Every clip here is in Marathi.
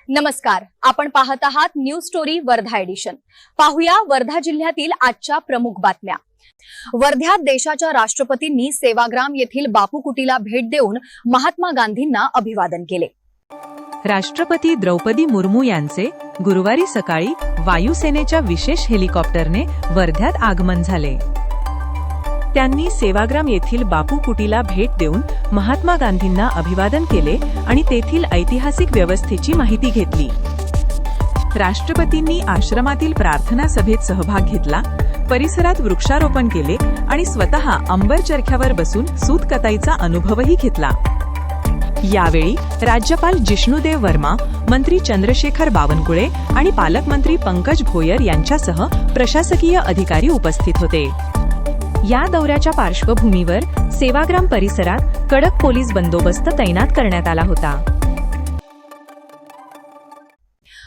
नमस्कार, आपण पाहत आहात न्यूज स्टोरी वर्धा एडिशन। पाहूया वर्धा जिल्ह्यातील आजच्या प्रमुख बातम्या। वर्ध्यात देशाच्या राष्ट्रपतींनी सेवाग्राम येथील बापू कुटीला भेट देऊन महात्मा गांधींना अभिवादन केले। राष्ट्रपती द्रौपदी मुर्मू यांचे गुरुवारी सकाळी वायुसेनेच्या विशेष हेलिकॉप्टरने वर्ध्यात आगमन झाले। त्यांनी सेवाग्राम येथील बापू कुटीला भेट देऊन महात्मा गांधींना अभिवादन केले आणि तेथील ऐतिहासिक व्यवस्थेची माहिती घेतली। राष्ट्रपतींनी आश्रमातील प्रार्थना सभेत सहभाग घेतला, परिसरात वृक्षारोपण केले आणि स्वतः अंबर चरख्यावर बसून सूत कताईचा अनुभवही घेतला। यावेळी राज्यपाल जिष्णुदेव वर्मा, मंत्री चंद्रशेखर बावनकुळे आणि पालकमंत्री पंकज भोयर यांच्यासह प्रशासकीय अधिकारी उपस्थित होते। या दौऱ्याच्या पार्श्वभूमीवर सेवाग्राम परिसरात कडक पोलीस बंदोबस्त तैनात करण्यात आला होता।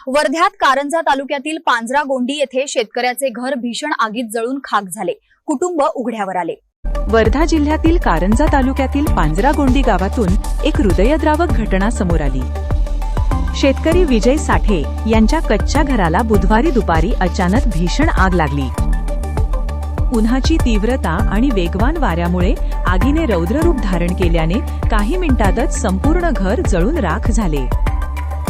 वर्ध्यात कारंजा तालुक्यातील पांजरा गोंडी येथे शेतकऱ्याचे घर भीषण आगीत जळून खाक झाले, कुटुंब उघड्यावर आले। वर्धा जिल्ह्यातील कारंजा तालुक्यातील पांजरा गोंडी गावातून एक हृदयद्रावक घटना समोर आली। शेतकरी विजय साठे यांच्या कच्च्या घराला बुधवारी दुपारी अचानक भीषण आग लागली। उन्हाची तीव्रता आणि वेगवान वाऱ्यामुळे आगीने रौद्ररूप धारण केल्याने काही मिनिटातच संपूर्ण घर जळून राख झाले।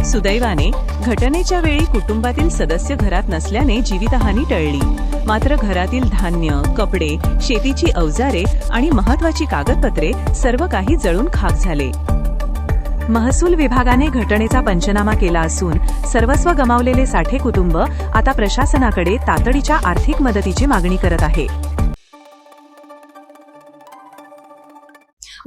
सुदैवाने घटनेच्या वेळी कुटुंबातील सदस्य घरात नसल्याने जीवितहानी टळली, मात्र घरातील धान्य, कपडे, शेतीची अवजारे आणि महत्त्वाची कागदपत्रे सर्व काही जळून खाक झाले। महसूल विभागाने घटनेचा पंचनामा केला असून सर्वस्व गमावलेले साठे कुटुंब आता प्रशासनाकडे तातडीच्या आर्थिक मदतीची मागणी करत आहे।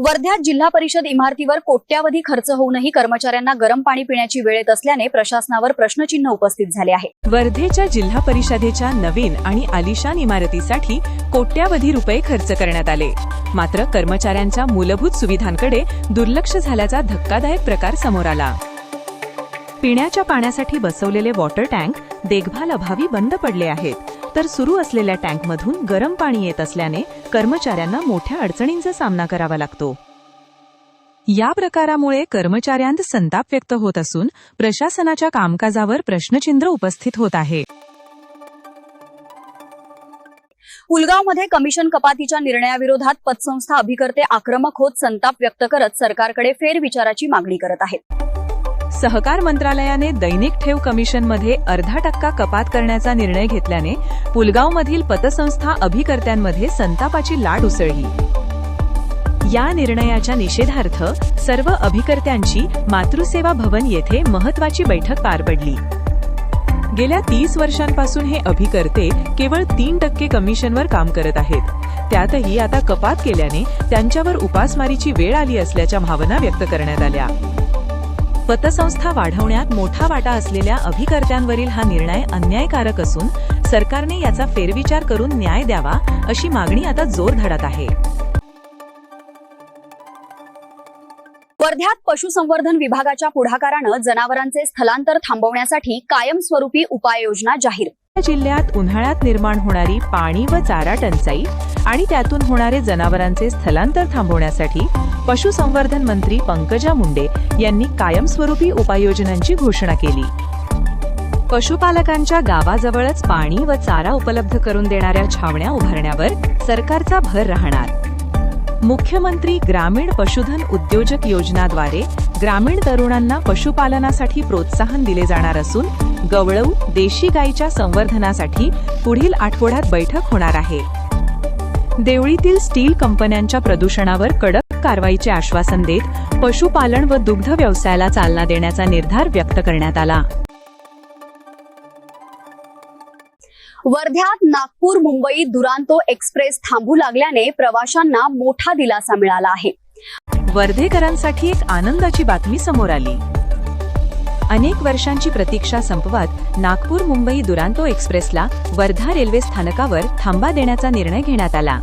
वर्ध्यात जिल्हा परिषद इमारतीवर कोट्यावधी खर्च होऊनही कर्मचाऱ्यांना गरम पाणी पिण्याची वेळ येत असल्याने प्रशासनावर प्रश्नचिन्ह उपस्थित झाले आहे। वर्धेच्या जिल्हा परिषदेच्या नवीन आणि आलिशान इमारतीसाठी कोट्यावधी रुपये खर्च करण्यात आले, मात्र कर्मचाऱ्यांच्या मूलभूत सुविधांकडे दुर्लक्ष झाल्याचा धक्कादायक प्रकार समोर आला। पिण्याच्या पाण्यासाठी बसवलेले वॉटर टँक देखभाल अभावी बंद पडले आहेत, तर सुरू असलेल्या टँकमधून गरम पाणी येत असल्याने कर्मचाऱ्यांना मोठ्या अडचणींचा सामना करावा लागतो। या प्रकारामुळे कर्मचाऱ्यांत संताप व्यक्त होत असून प्रशासनाच्या कामकाजावर प्रश्नचिन्ह उपस्थित होत आहे। पुलगावमध्ये कमिशन कपातीच्या निर्णयाविरोधात पतसंस्था अभिकर्ते आक्रमक होत संताप व्यक्त करत सरकारकडे फेरविचाराची मागणी करत आहेत। सहकार मंत्रालयाने दैनिक ठेव कमिशनमध्ये 0.5% कपात करण्याचा निर्णय घेतल्याने पुलगावमधील पतसंस्था अभिकर्त्यांमध्ये संतापाची लाट उसळली। या निर्णयाच्या निषेधार्थ सर्व अभिकर्त्यांची मातृसेवा भवन येथे महत्त्वाची बैठक पार पडली। गेल्या 30 वर्षांपासून हे अभिकर्ते केवळ 3% कमिशनवर काम करत आहेत, त्यातही आता कपात केल्याने त्यांच्यावर उपासमारीची वेळ आली असल्याच्या भावना व्यक्त करण्यात आल्या। पतसंस्था वाढवण्यात मोठा वाटा असलेल्या अभिकर्त्यांवरील हा निर्णय अन्यायकारक असून सरकारने याचा फेरविचार करून न्याय द्यावा अशी मागणी आता जोर धरत आहे। वर्ध्यात पशुसंवर्धन विभागाच्या पुढाकाराने जनावरांचे स्थलांतर थांबवण्यासाठी कायमस्वरूपी उपाययोजना जाहीर। जिल्ह्यात उन्हाळ्यात निर्माण होणारी पाणी व चारा टंचाई आणि त्यातून होणारे जनावरांचे स्थलांतर थांबवण्यासाठी पशुसंवर्धन मंत्री पंकजा मुंडे यांनी कायमस्वरूपी उपाययोजनांची घोषणा केली। पशुपालकांच्या गावाजवळच पाणी व चारा उपलब्ध करून देणाऱ्या छावण्या उभारण्यावर सरकारचा भर राहणार। मुख्यमंत्री ग्रामीण पशुधन उद्योजक योजनाद्वारे ग्रामीण तरुणांना पशुपालनासाठी प्रोत्साहन दिले जाणार असून गवळऊ देशी गायीच्या संवर्धनासाठी पुढील आठवड्यात बैठक होणार आहे। देवळीतील स्टील कंपन्यांच्या प्रदूषणावर कडक कारवाईचे आश्वासन देत पशुपालन व दुग्ध व्यवसायाला चालना देण्याचा निर्धार व्यक्त करण्यात आला। वर्ध्यात नागपूर मुंबई दुरांतो एक्सप्रेस थांबू लागल्याने प्रवाशांना मोठा दिलासा मिळाला आहे। वर्धेकरांसाठी एक आनंदाची बातमी समोर आली। अनेक वर्षांची प्रतीक्षा संपवत नागपूर मुंबई दुरांतो एक्सप्रेसला वर्धा रेल्वे स्थानकावर थांबा देण्याचा निर्णय घेण्यात आला।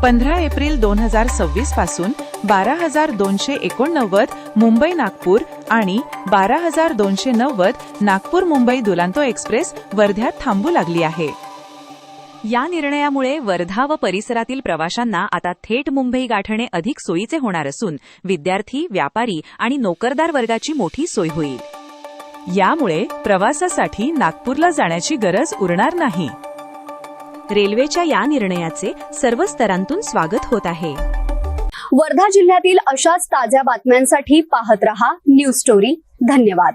15 एप्रिल 2026 पासून 12,289 मुंबई नागपूर आणि 12,290 नागपूर मुंबई दुरांतो एक्सप्रेस वर्ध्यात थांबू लागली आहे। या निर्णयामुळे वर्धा व परिसरातील प्रवाशांना आता थेट मुंबई गाठणे अधिक सोयीचे होणार असून विद्यार्थी, व्यापारी आणि नोकरदार वर्गाची मोठी सोय होईल। यामुळे प्रवासासाठी नागपूरला जाण्याची गरज उरणार नाही. रेल्वेच्या या निर्णयाचे सर्व स्तरांतून स्वागत होत आहे. वर्धा जिल्ह्यातील अशाच ताज्या बातम्यांसाठी पाहत रहा न्यूज स्टोरी. धन्यवाद.